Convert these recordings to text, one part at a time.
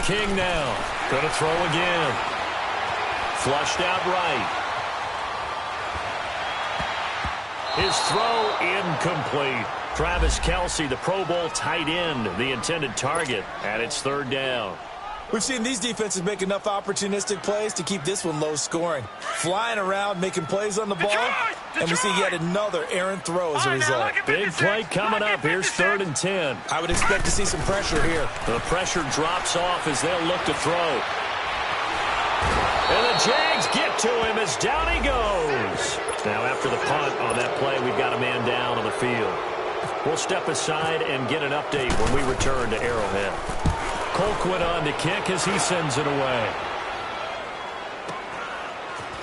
King now. Going to throw again. Flushed out right. His throw incomplete. Travis Kelce, the Pro Bowl tight end, the intended target, and it's third down. We've seen these defenses make enough opportunistic plays to keep this one low scoring. Flying around, making plays on the ball, and we see yet another errant throw as a result. Big play coming up. Here's 3rd and 10. I would expect to see some pressure here. The pressure drops off as they'll look to throw. And the Jags get to him as down he goes. Now after the punt on that play, we've got a man down on the field. We'll step aside and get an update when we return to Arrowhead. Colquitt on to kick as he sends it away.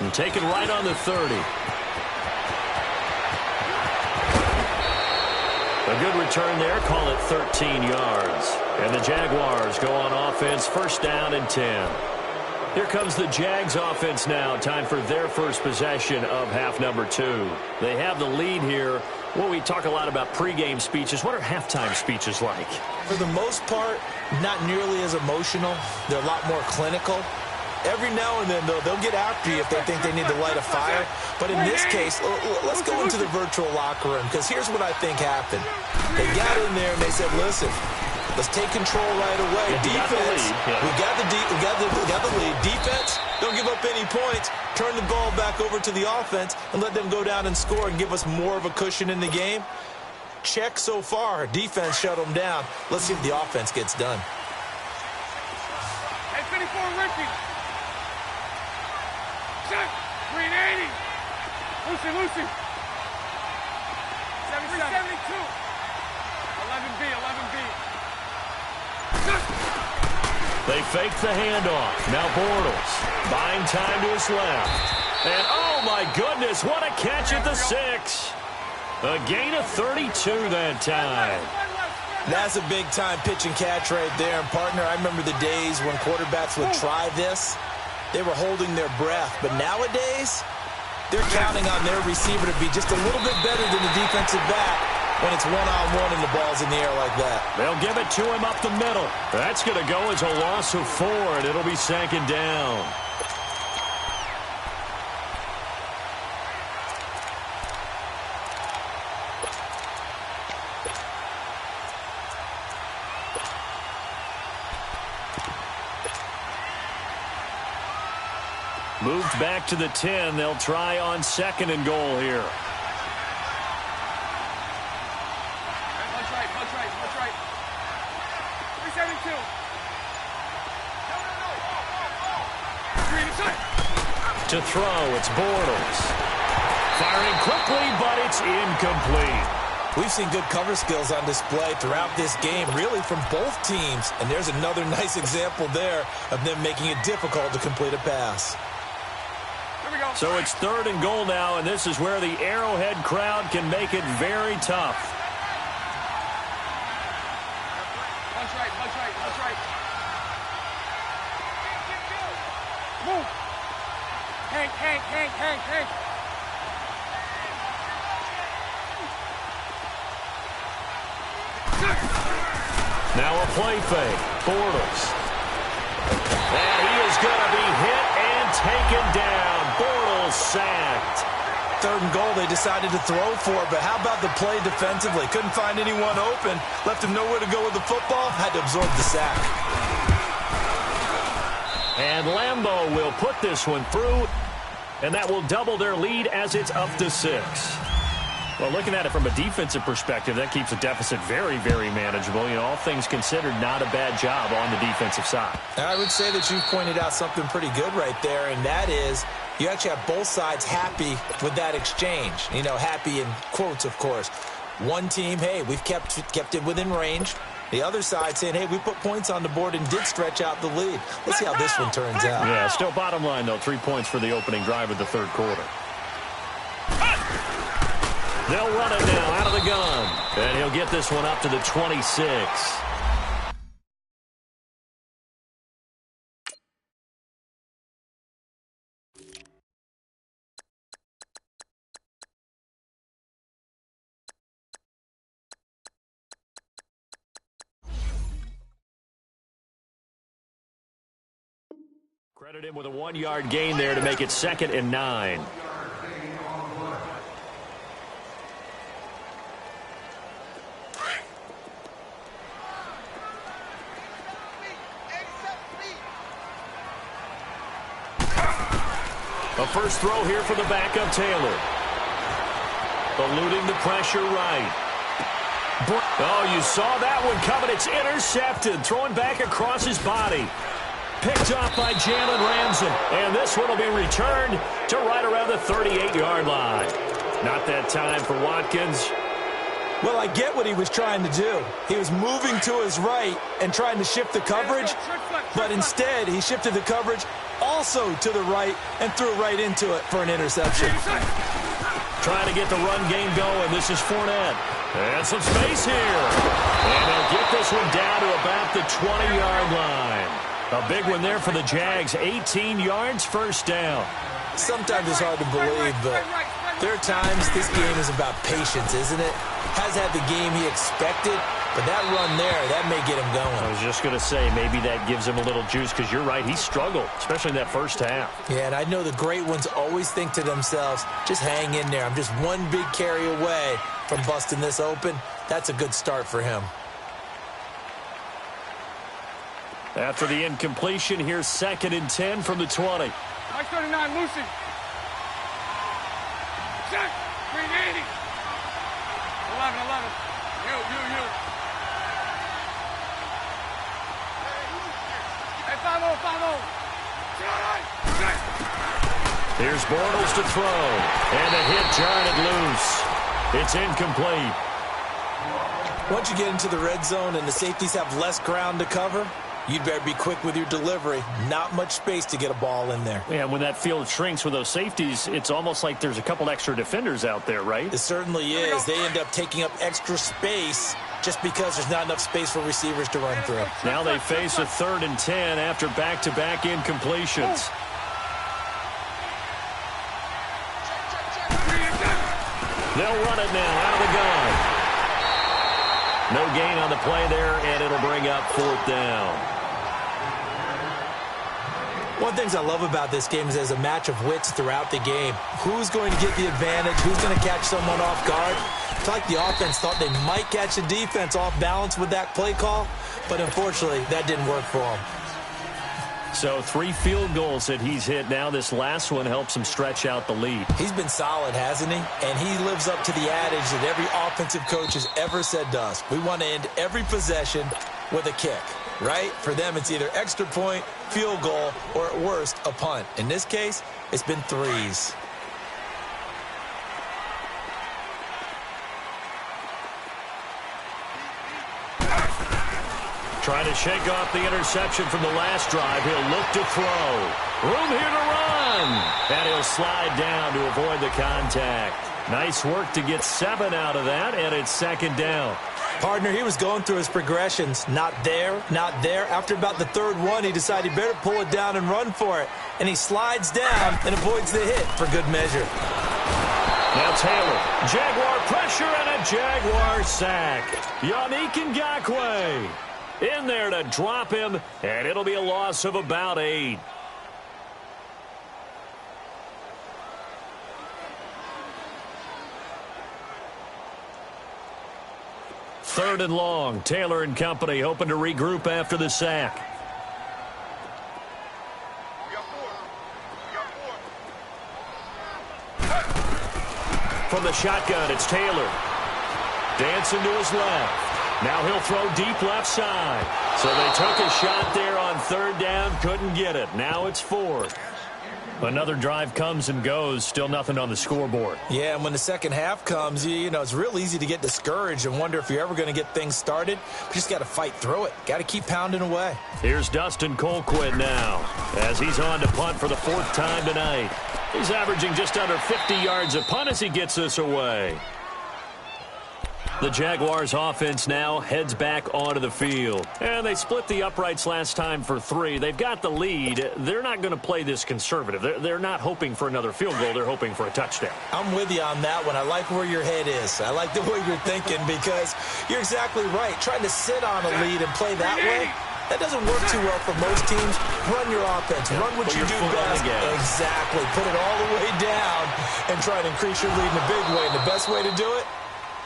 And taken right on the 30. A good return there. Call it 13 yards. And the Jaguars go on offense, 1st down and 10. Here comes the Jags offense now. Time for their first possession of half number 2. They have the lead here. Well, we talk a lot about pregame speeches. What are halftime speeches like? For the most part, not nearly as emotional. They're a lot more clinical. Every now and then, though, they'll get after you if they think they need to light a fire. But in this case, let's go into the virtual locker room, because here's what I think happened. They got in there and they said, listen, let's take control right away. Defense, we got the lead. Defense, don't give up any points. Turn the ball back over to the offense and let them go down and score and give us more of a cushion in the game. Check so far. Defense shut them down. Let's see if the offense gets done. Hey, 54 Ricky. Check. 380. Lucy. 372. 11B. They fake the handoff. Now Bortles buying time to his left. And, oh, my goodness, what a catch at the 6. A gain of 32 that time. That's a big-time pitch and catch right there. And, partner, I remember the days when quarterbacks would try this. They were holding their breath. But nowadays, they're counting on their receiver to be just a little bit better than the defensive back when it's one-on-one and the ball's in the air like that. They'll give it to him up the middle. That's going to go as a loss of 4, and it'll be 2nd down. Moved back to the 10. They'll try on 2nd and goal here. Punch right. 372. To throw, it's Bortles. Firing quickly, but it's incomplete. We've seen good cover skills on display throughout this game, really from both teams. And there's another nice example there of them making it difficult to complete a pass. So it's 3rd and goal now, and this is where the Arrowhead crowd can make it very tough. Punch right. Move. Hank. Now a play fake. Bortles. And he is going to be hit and taken down. Bortles sacked. 3rd and goal they decided to throw for, but how about the play defensively? Couldn't find anyone open. Left him nowhere to go with the football. Had to absorb the sack. And Lambeau will put this one through, and that will double their lead as it's up to 6. Well, looking at it from a defensive perspective, that keeps the deficit very, very manageable. You know, all things considered, not a bad job on the defensive side. I would say that you pointed out something pretty good right there, and that is you actually have both sides happy with that exchange. You know, happy in quotes, of course. One team, hey, we've kept it within range. The other side saying, hey, we put points on the board and did stretch out the lead. Let's see how this one turns out. Yeah, still bottom line, though, 3 points for the opening drive of the 3rd quarter. They'll run it now out of the gun. And he'll get this one up to the 26. Credit him with a 1-yard gain there to make it 2nd and 9. A first throw here for the backup Taylor. Eluding the pressure right. Oh, you saw that one coming. It's intercepted. Throwing back across his body. Picked off by Jalen Ramsey. And this one will be returned to right around the 38-yard line. Not that time for Watkins. Well, I get what he was trying to do. He was moving to his right and trying to shift the coverage, but instead he shifted the coverage also to the right and threw right into it for an interception. Trying to get the run game going. This is Fournette. And some space here. And they'll get this one down to about the 20-yard line. A big one there for the Jags. 18 yards, first down. Sometimes it's hard to believe, but there are times this game is about patience, isn't it? Has had the game he expected, but that run there, that may get him going. I was just going to say, maybe that gives him a little juice, because you're right, he struggled, especially in that first half. Yeah, and I know the great ones always think to themselves, just hang in there. I'm just one big carry away from busting this open. That's a good start for him. After the incompletion, here's 2nd and 10 from the 20. Mike 39, Lucy. Check. Green 80. 11. You. Hey, 5-0. Here's Bortles to throw. And a hit jarred loose. It's incomplete. Once you get into the red zone and the safeties have less ground to cover, you'd better be quick with your delivery. Not much space to get a ball in there. Yeah, when that field shrinks with those safeties, it's almost like there's a couple extra defenders out there, right? It certainly is. They end up taking up extra space just because there's not enough space for receivers to run through. Now they face a 3rd and 10 after back-to-back incompletions. They'll run it now out of the gun. No gain on the play there, and it'll bring up 4th down. One of the things I love about this game is there's a match of wits throughout the game. Who's going to get the advantage? Who's going to catch someone off guard? It's like the offense thought they might catch the defense off balance with that play call, but unfortunately, that didn't work for them. So 3 field goals that he's hit now. This last one helps him stretch out the lead. He's been solid, hasn't he? And he lives up to the adage that every offensive coach has ever said to us. We want to end every possession with a kick, right? For them, it's either extra point, field goal, or at worst, a punt. In this case, it's been 3s. Trying to shake off the interception from the last drive. He'll look to throw. Room here to run. And he'll slide down to avoid the contact. Nice work to get 7 out of that, and it's 2nd down. Partner, he was going through his progressions. Not there, not there. After about the 3rd one, he decided he better pull it down and run for it. And he slides down and avoids the hit for good measure. Now Taylor, Jaguar pressure and a Jaguar sack. Yannick Ngakoue in there to drop him, and it'll be a loss of about 8. Third and long. Taylor and company hoping to regroup after the sack. From the shotgun, it's Taylor. Dancing to his left. Now he'll throw deep left side. So they took a shot there on 3rd down, couldn't get it. Now it's 4th. Another drive comes and goes, still nothing on the scoreboard. Yeah, and when the second half comes, you know, it's real easy to get discouraged and wonder if you're ever going to get things started. You just got to fight through it. Got to keep pounding away. Here's Dustin Colquitt now as he's on to punt for the 4th time tonight. He's averaging just under 50 yards a punt as he gets this away. The Jaguars offense now heads back onto the field. And they split the uprights last time for 3. They've got the lead. They're not going to play this conservative. They're not hoping for another field goal. They're hoping for a touchdown. I'm with you on that one. I like where your head is. I like the way you're thinking because you're exactly right. Trying to sit on a lead and play that way, That doesn't work too well for most teams. Run your offense. Run what you do best. Exactly. Put it all the way down and try to increase your lead in a big way. And the best way to do it,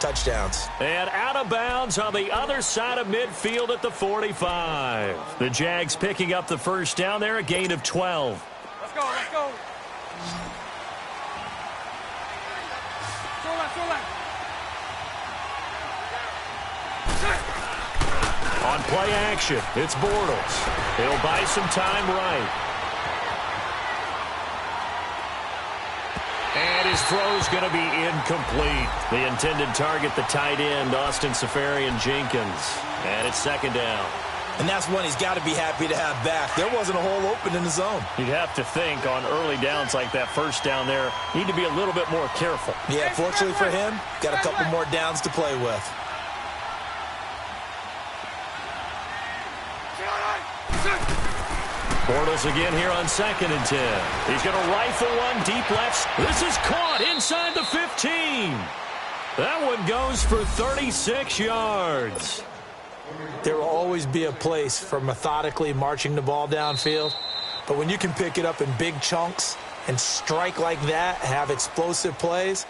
touchdowns. And out of bounds on the other side of midfield at the 45. The Jags picking up the first down there, a gain of 12. Let's go, let's go. On play action, it's Bortles. He'll buy some time right. And his throw's going to be incomplete. The intended target, the tight end, Austin Seferian-Jenkins. And it's second down. And that's one he's got to be happy to have back. There wasn't a hole open in the zone. You'd have to think on early downs like that first down there, need to be a little bit more careful. Yeah, fortunately for him, got a couple more downs to play with. Bortles again here on 2nd and 10. He's going to rifle one deep left. This is caught inside the 15. That one goes for 36 yards. There will always be a place for methodically marching the ball downfield. But when you can pick it up in big chunks and strike like that, have explosive plays,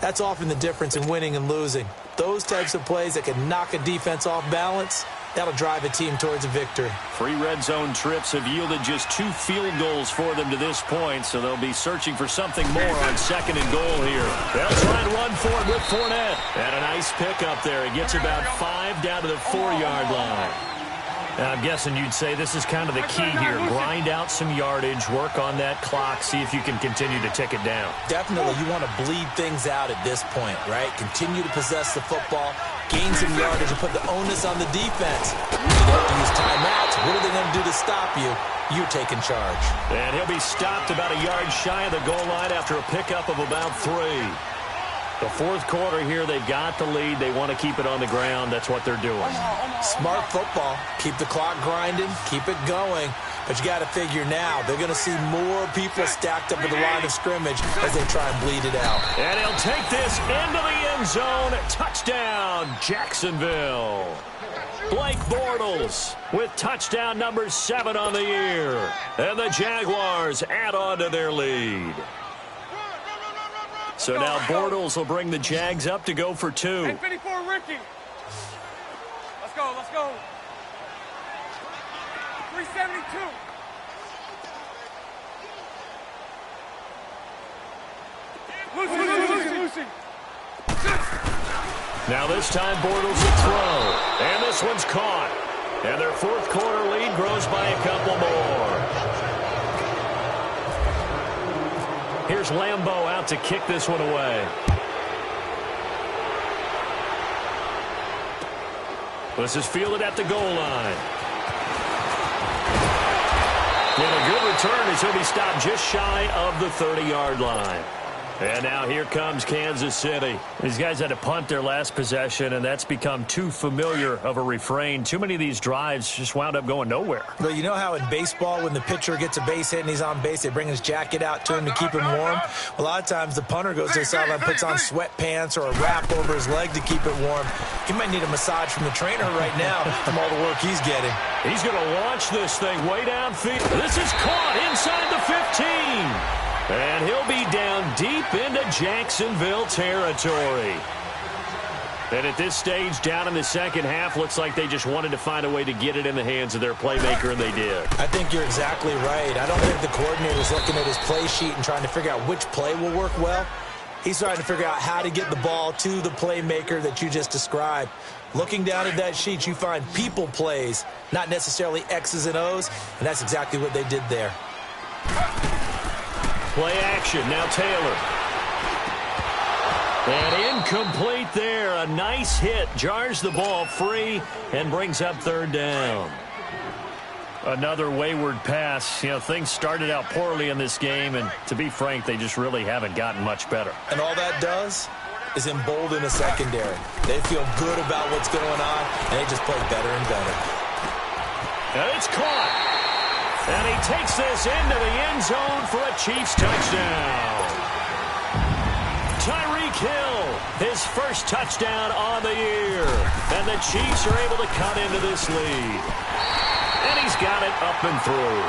that's often the difference in winning and losing. Those types of plays that can knock a defense off balance, that'll drive a team towards a victory. 3 red zone trips have yielded just 2 field goals for them to this point, so they'll be searching for something more on 2nd and goal here. They'll try and run for it with Fournette. And a nice pickup there. He gets about 5 down to the 4-yard line. And I'm guessing you'd say this is kind of the key here. Grind out some yardage, work on that clock, see if you can continue to tick it down. Definitely, you want to bleed things out at this point, right? Continue to possess the football, gain some yardage, and put the onus on the defense. You have to use timeouts. What are they going to do to stop you? You're taking charge. And he'll be stopped about a yard shy of the goal line after a pickup of about 3. The fourth quarter here, they've got the lead. They want to keep it on the ground. That's what they're doing. Smart football. Keep the clock grinding. Keep it going. But you got to figure now, they're going to see more people stacked up at the line of scrimmage as they try and bleed it out. And he'll take this into the end zone. Touchdown, Jacksonville. Blake Bortles with touchdown number 7 on the year. And the Jaguars add on to their lead. So now Bortles will bring the Jags up to go for 2. 54, Ricky. Let's go, let's go. 372. Lucy. Now this time Bortles will throw. And this one's caught. And their fourth quarter lead grows by a couple more. Here's Lambeau out to kick this one away. This is fielded at the goal line. And a good return as he'll be stopped just shy of the 30-yard line. And now here comes Kansas City. These guys had to punt their last possession, and that's become too familiar of a refrain. Too many of these drives just wound up going nowhere. Well, you know how in baseball, when the pitcher gets a base hit and he's on base, they bring his jacket out to him to keep him warm? A lot of times the punter goes to the sideline, puts on sweatpants or a wrap over his leg to keep it warm. He might need a massage from the trainer right now from all the work he's getting. He's going to launch this thing way downfield. This is caught inside the 15. And he'll be down deep into Jacksonville territory. And at this stage, down in the second half, looks like they just wanted to find a way to get it in the hands of their playmaker, and they did. I think you're exactly right. I don't think the coordinator's looking at his play sheet and trying to figure out which play will work well. He's trying to figure out how to get the ball to the playmaker that you just described. Looking down at that sheet, you find people plays, not necessarily X's and O's, and that's exactly what they did there. Play action, now Taylor. And incomplete there. A nice hit, jars the ball free, and brings up third down. Another wayward pass. You know, things started out poorly in this game, and to be frank, they just really haven't gotten much better. And all that does is embolden a secondary. They feel good about what's going on, and they just play better and better. And it's caught. And he takes this into the end zone for a Chiefs touchdown. Tyreek Hill, his first touchdown on the year. And the Chiefs are able to cut into this lead. he's got it up and through.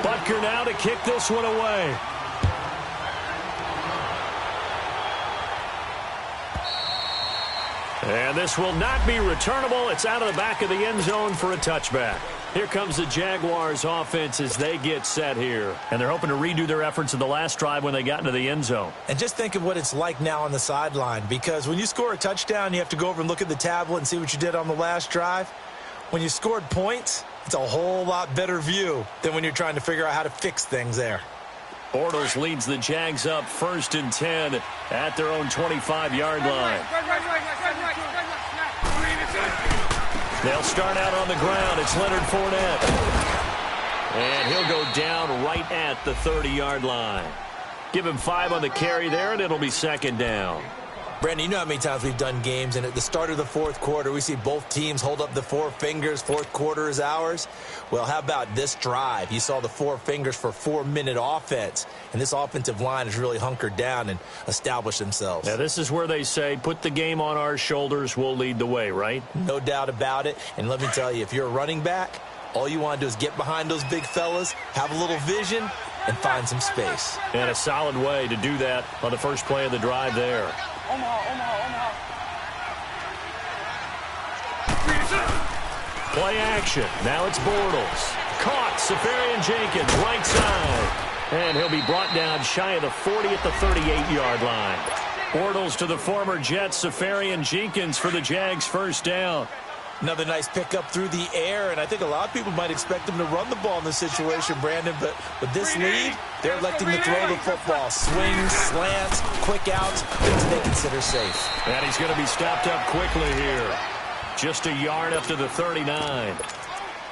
Butker now to kick this one away. And this will not be returnable. It's out of the back of the end zone for a touchback. Here comes the Jaguars offense as they get set here. And they're hoping to redo their efforts in the last drive when they got into the end zone. And just think of what it's like now on the sideline, because when you score a touchdown, you have to go over and look at the tablet and see what you did on the last drive. When you scored points, it's a whole lot better view than when you're trying to figure out how to fix things there. Bortles leads the Jags up 1st and 10 at their own 25-yard line. They'll start out on the ground. It's Leonard Fournette. And he'll go down right at the 30-yard line. Give him 5 on the carry there, and it'll be 2nd down. Brandon, you know how many times we've done games, and at the start of the fourth quarter, we see both teams hold up the 4 fingers, fourth quarter is ours. Well, how about this drive? You saw the 4 fingers for 4-minute offense, and this offensive line has really hunkered down and established themselves. Now, this is where they say, put the game on our shoulders, we'll lead the way, right? No doubt about it, and let me tell you, if you're a running back, all you want to do is get behind those big fellas, have a little vision, and find some space. And a solid way to do that on the first play of the drive there. Omaha. Play action. Now it's Bortles. Caught. Safarian-Jenkins, right side. And he'll be brought down shy of the 40 at the 38-yard line. Bortles to the former Jets, Safarian-Jenkins for the Jags' first down. Another nice pickup through the air, and I think a lot of people might expect them to run the ball in this situation, Brandon, but with this lead, they're electing to throw the football. Swings, slants, quick outs, things they consider safe. And he's going to be stopped up quickly here. Just a yard up to the 39.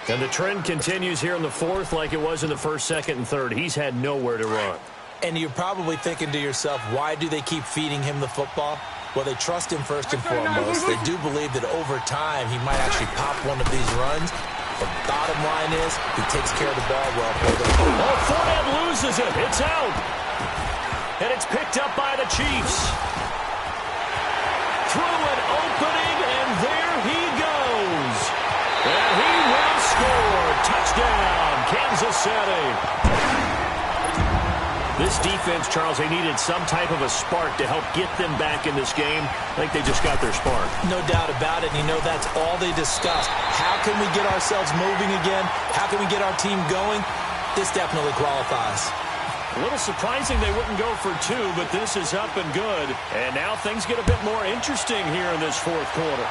And the trend continues here in the fourth like it was in the first, second, and third. He's had nowhere to run. And you're probably thinking to yourself, why do they keep feeding him the football? Well, they trust him first and foremost. They do believe that over time he might actually pop one of these runs. The bottom line is he takes care of the ball well for them. Oh, Fournette loses it. It's out. And it's picked up by the Chiefs. Through an opening, and there he goes. And he will score. Touchdown, Kansas City. This defense, Charles, they needed some type of a spark to help get them back in this game. I think they just got their spark. No doubt about it. And you know that's all they discussed. How can we get ourselves moving again? How can we get our team going? This definitely qualifies. A little surprising they wouldn't go for 2, but this is up and good. And now things get a bit more interesting here in this fourth quarter.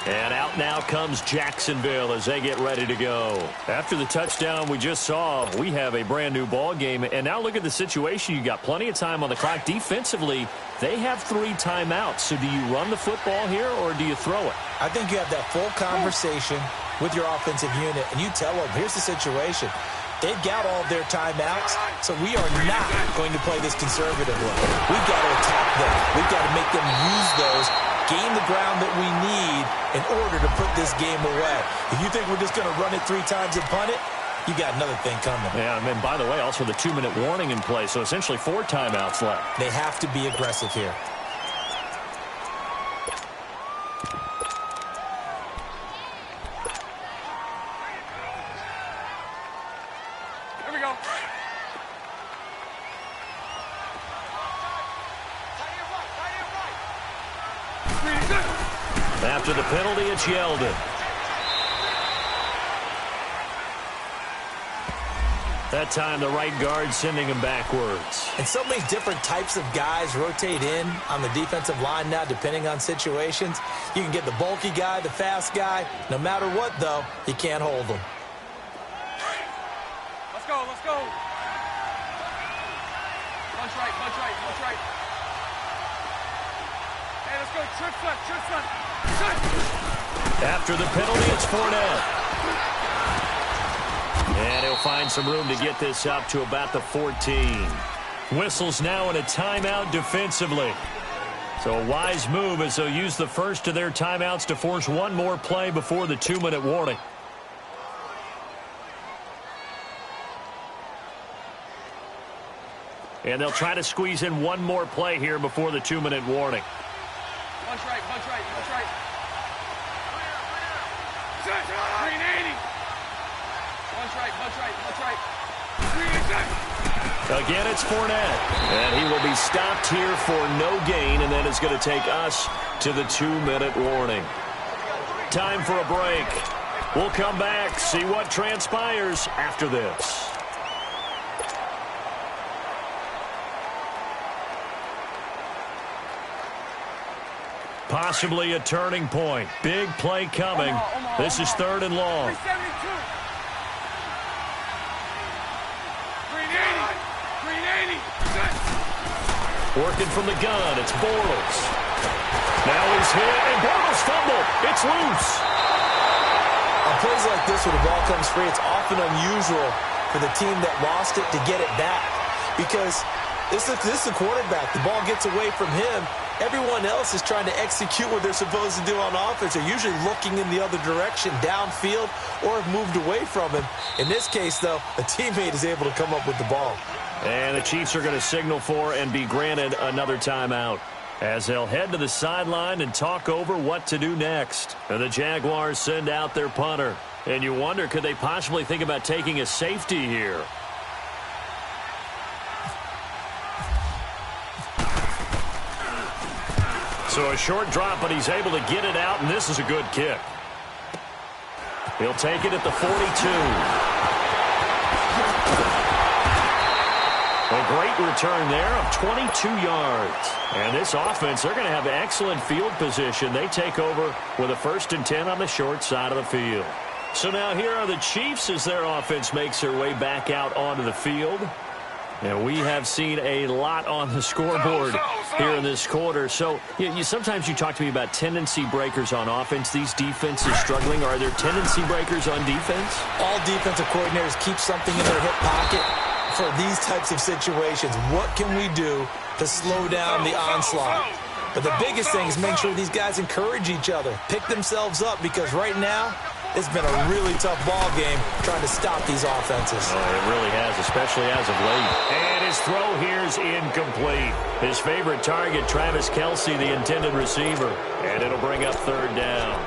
And out now comes Jacksonville as they get ready to go. After the touchdown we just saw, we have a brand new ball game. And now look at the situation. You got plenty of time on the clock. Defensively, they have 3 timeouts. So do you run the football here or do you throw it? I think you have that full conversation with your offensive unit, and you tell them, here's the situation. They've got all of their timeouts, so we are not going to play this conservatively. We've got to attack them. We've got to make them use those, gain the ground that we need in order to put this game away. If you think we're just going to run it 3 times and punt it, you got another thing coming. Yeah, and by the way, also the 2-minute warning in play, so essentially 4 timeouts left. They have to be aggressive here. Here we go. After the penalty, it's Yeldon. That time, the right guard sending him backwards. And so many different types of guys rotate in on the defensive line now, depending on situations. You can get the bulky guy, the fast guy. No matter what, though, you can't hold them. Let's go, let's go. Punch right, punch right, punch right. Hey, let's go. Trip front, trip front. After the penalty, it's Fournette. And he'll find some room to get this up to about the 14. Whistles now in a timeout defensively. So a wise move as they'll use the first of their timeouts to force one more play before the 2-minute warning. And they'll try to squeeze in one more play here before the 2-minute warning. Punch right, punch right, punch right. 380. Punch right, punch right, punch right. 380. Again, it's Fournette. And he will be stopped here for no gain, and then it's going to take us to the 2-minute warning. Time for a break. We'll come back, see what transpires after this. Possibly a turning point. Big play coming. This is 3rd and long. 380. Working from the gun, it's Bortles. Now he's hit, and Bortles fumbled. It's loose. On plays like this where the ball comes free, it's often unusual for the team that lost it to get it back. Because this is the quarterback. The ball gets away from him. Everyone else is trying to execute what they're supposed to do on offense. They're usually looking in the other direction, downfield, or have moved away from him. In this case, though, a teammate is able to come up with the ball. And the Chiefs are going to signal for and be granted another timeout, as they'll head to the sideline and talk over what to do next. And the Jaguars send out their punter. And you wonder, could they possibly think about taking a safety here? So a short drop, but he's able to get it out, and this is a good kick. He'll take it at the 42. A great return there of 22 yards. And this offense, they're going to have excellent field position. They take over with a 1st and 10 on the short side of the field. So now here are the Chiefs as their offense makes their way back out onto the field. And we have seen a lot on the scoreboard here in this quarter. So sometimes you talk to me about tendency breakers on offense. These defenses struggling. Are there tendency breakers on defense? All defensive coordinators keep something in their hip pocket for these types of situations. What can we do to slow down the onslaught? But the biggest thing is make sure these guys encourage each other, pick themselves up, because right now it's been a really tough ball game trying to stop these offenses. Oh, it really has, especially as of late. And his throw here's incomplete. His favorite target, Travis Kelce, the intended receiver. And it'll bring up 3rd down.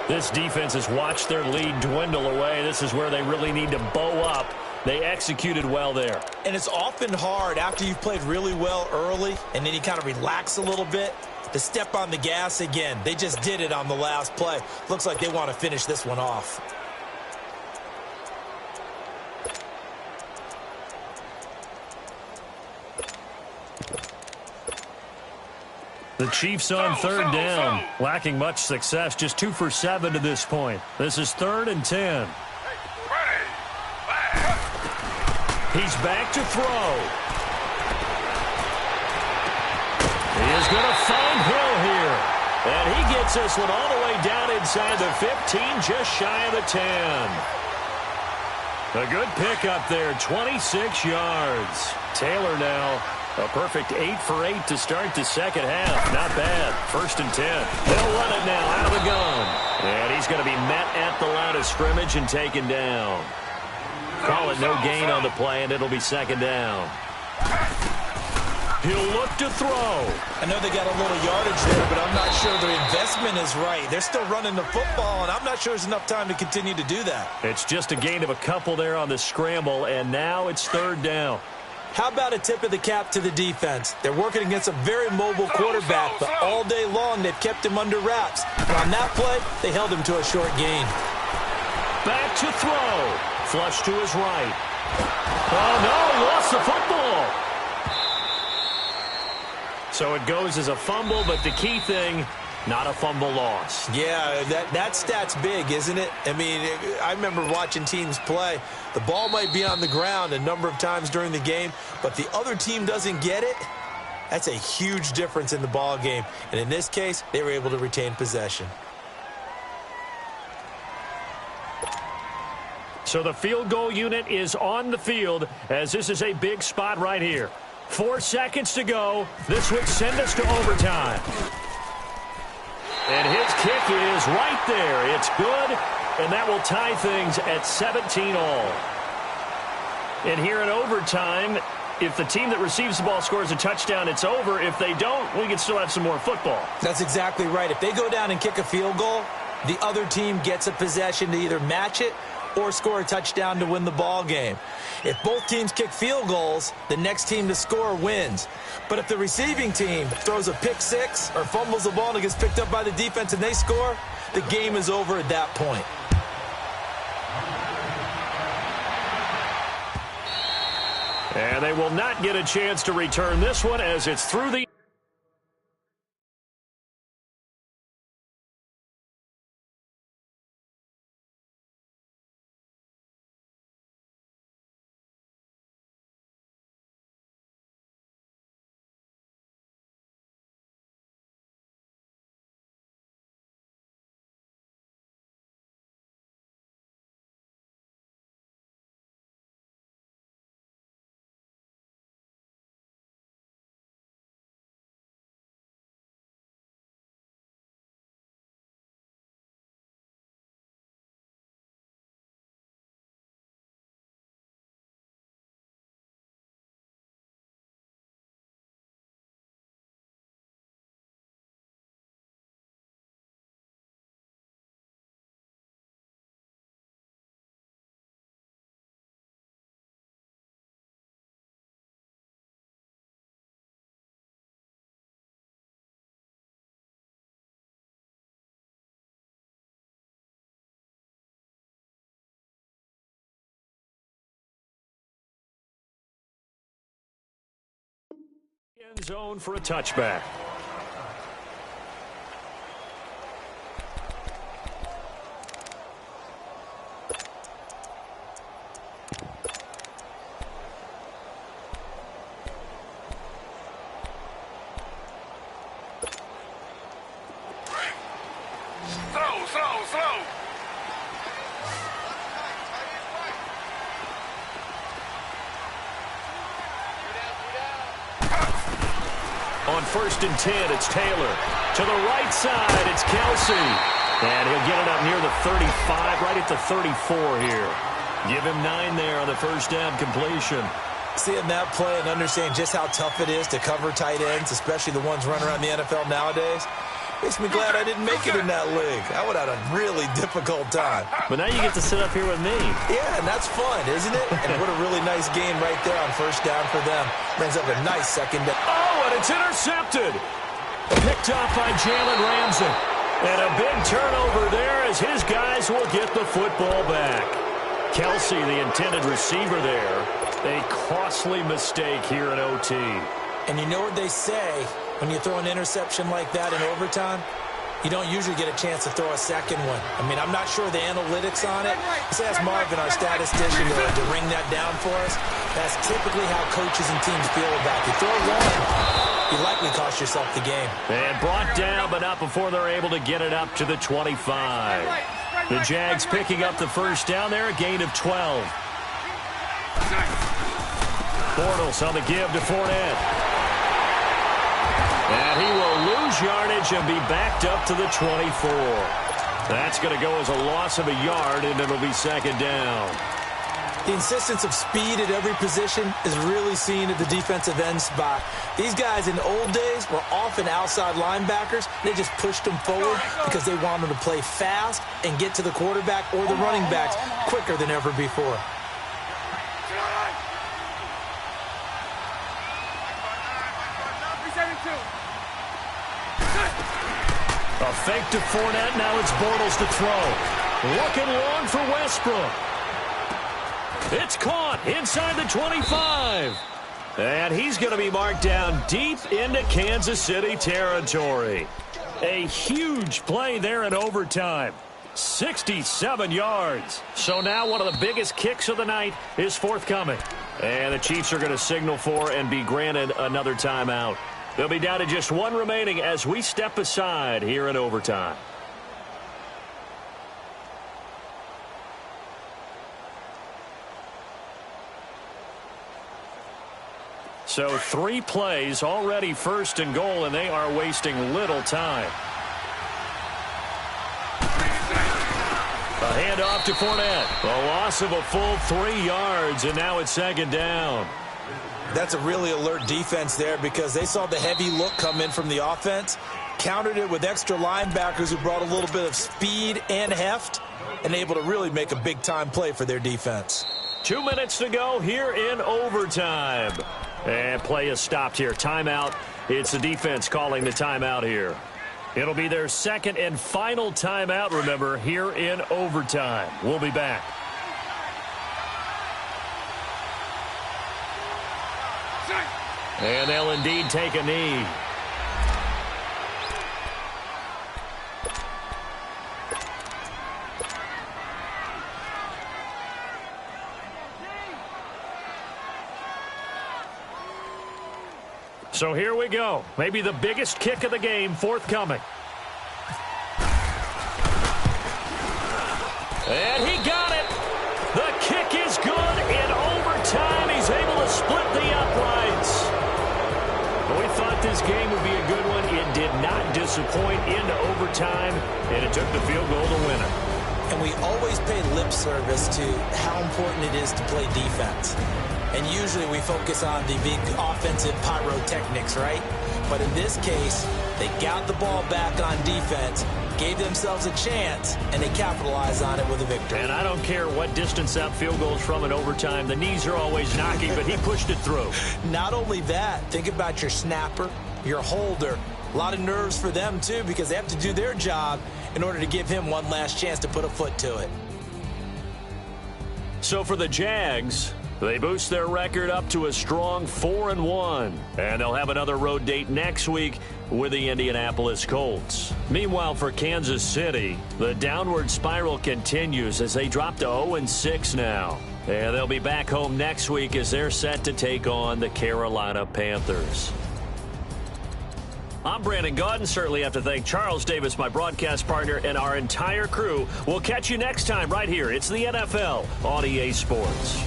This defense has watched their lead dwindle away. This is where they really need to bow up. They executed well there. And it's often hard after you've played really well early and then you kind of relax a little bit to step on the gas again. They just did it on the last play. Looks like they want to finish this one off. The Chiefs on 3rd down, lacking much success, just 2 for 7 to this point. This is 3rd and 10. He's back to throw. He is going to find Hill here. And he gets this one all the way down inside the 15, just shy of the 10. A good pickup there, 26 yards. Taylor now a perfect 8 for 8 to start the second half. Not bad. 1st and 10. They'll run it now out of the gun. And he's going to be met at the line of scrimmage and taken down. Call it no gain on the play, and it'll be 2nd down. He'll look to throw. I know they got a little yardage there, but I'm not sure their investment is right. They're still running the football, and I'm not sure there's enough time to continue to do that. It's just a gain of a couple there on the scramble, and now it's 3rd down. How about a tip of the cap to the defense? They're working against a very mobile quarterback, but all day long they've kept him under wraps. And on that play, they held him to a short gain. Back to throw. Flush to his right. Oh, no, he lost the football. So it goes as a fumble, but the key thing, not a fumble loss. Yeah, that stat's big, isn't it? I mean, I remember watching teams play. The ball might be on the ground a number of times during the game, but the other team doesn't get it. That's a huge difference in the ball game. And in this case, they were able to retain possession. So the field goal unit is on the field, as this is a big spot right here. 4 seconds to go. This would send us to overtime. And his kick is right there. It's good, and that will tie things at 17 all. And here in overtime, If the team that receives the ball scores a touchdown, it's over. If they don't, we can still have some more football. That's exactly right. If they go down and kick a field goal, the other team gets a possession to either match it or score a touchdown to win the ball game. If both teams kick field goals, the next team to score wins. But if the receiving team throws a pick six or fumbles the ball and it gets picked up by the defense and they score, the game is over at that point. And they will not get a chance to return this one as it's through the end zone for a touchback. Slow. On 1st and 10, it's Taylor. To the right side, it's Kelsey. And he'll get it up near the 35, right at the 34 here. Give him 9 there on the first down completion. Seeing that play and understanding just how tough it is to cover tight ends, especially the ones running around the NFL nowadays, makes me glad I didn't make it in that league. I would have had a really difficult time. But now you get to sit up here with me. Yeah, and that's fun, isn't it? And what a really nice game right there on first down for them. Brings up a nice second down. Oh, and it's intercepted. Picked off by Jalen Ramsey. And a big turnover there as his guys will get the football back. Kelsey, the intended receiver there. A costly mistake here in OT. And you know what they say when you throw an interception like that in overtime? You don't usually get a chance to throw a second one. I mean, I'm not sure the analytics on it. Let's ask Marvin, our statistician, to ring that down for us. That's typically how coaches and teams feel about it. You throw one, you likely cost yourself the game. And brought down, but not before they're able to get it up to the 25. The Jags picking up the first down there, a gain of 12. Bortles on the give to Fournette. And he will lose yardage and be backed up to the 24. That's going to go as a loss of a yard, and it'll be second down. The insistence of speed at every position is really seen at the defensive end spot. These guys in the old days were often outside linebackers. They just pushed them forward because they wanted to play fast and get to the quarterback or the running backs quicker than ever before. A fake to Fournette. Now it's Bortles to throw. Looking long for Westbrook. It's caught inside the 25. And he's going to be marked down deep into Kansas City territory. A huge play there in overtime. 67 yards. So now one of the biggest kicks of the night is forthcoming. And the Chiefs are going to signal for and be granted another timeout. They'll be down to just one remaining as we step aside here in overtime. So 3 plays already first and goal, and they are wasting little time. A handoff to Fournette. A loss of a full 3 yards, and now it's second down. That's a really alert defense there because they saw the heavy look come in from the offense, countered it with extra linebackers who brought a little bit of speed and heft, and able to really make a big-time play for their defense. 2 minutes to go here in overtime. And play is stopped here. Timeout. It's the defense calling the timeout here. It'll be their second and final timeout, remember, here in overtime. We'll be back. And they'll indeed take a knee. So here we go. Maybe the biggest kick of the game forthcoming. And he got it. The kick is good in overtime. He's able to split the uprights. We thought this game would be a good one. It did not disappoint into overtime, and it took the field goal to win it. And we always pay lip service to how important it is to play defense. And usually we focus on the big offensive pyrotechnics, right? But in this case, they got the ball back on defense, gave themselves a chance, and they capitalized on it with a victory. And I don't care what distance that field goes from in overtime. The knees are always knocking, but he pushed it through. Not only that, think about your snapper, your holder. A lot of nerves for them, too, because they have to do their job in order to give him one last chance to put a foot to it. So for the Jags, they boost their record up to a strong 4-1. And they'll have another road date next week with the Indianapolis Colts. Meanwhile, for Kansas City, the downward spiral continues as they drop to 0-6 now. And they'll be back home next week as they're set to take on the Carolina Panthers. I'm Brandon Gaudin. Certainly have to thank Charles Davis, my broadcast partner, and our entire crew. We'll catch you next time right here. It's the NFL on EA Sports.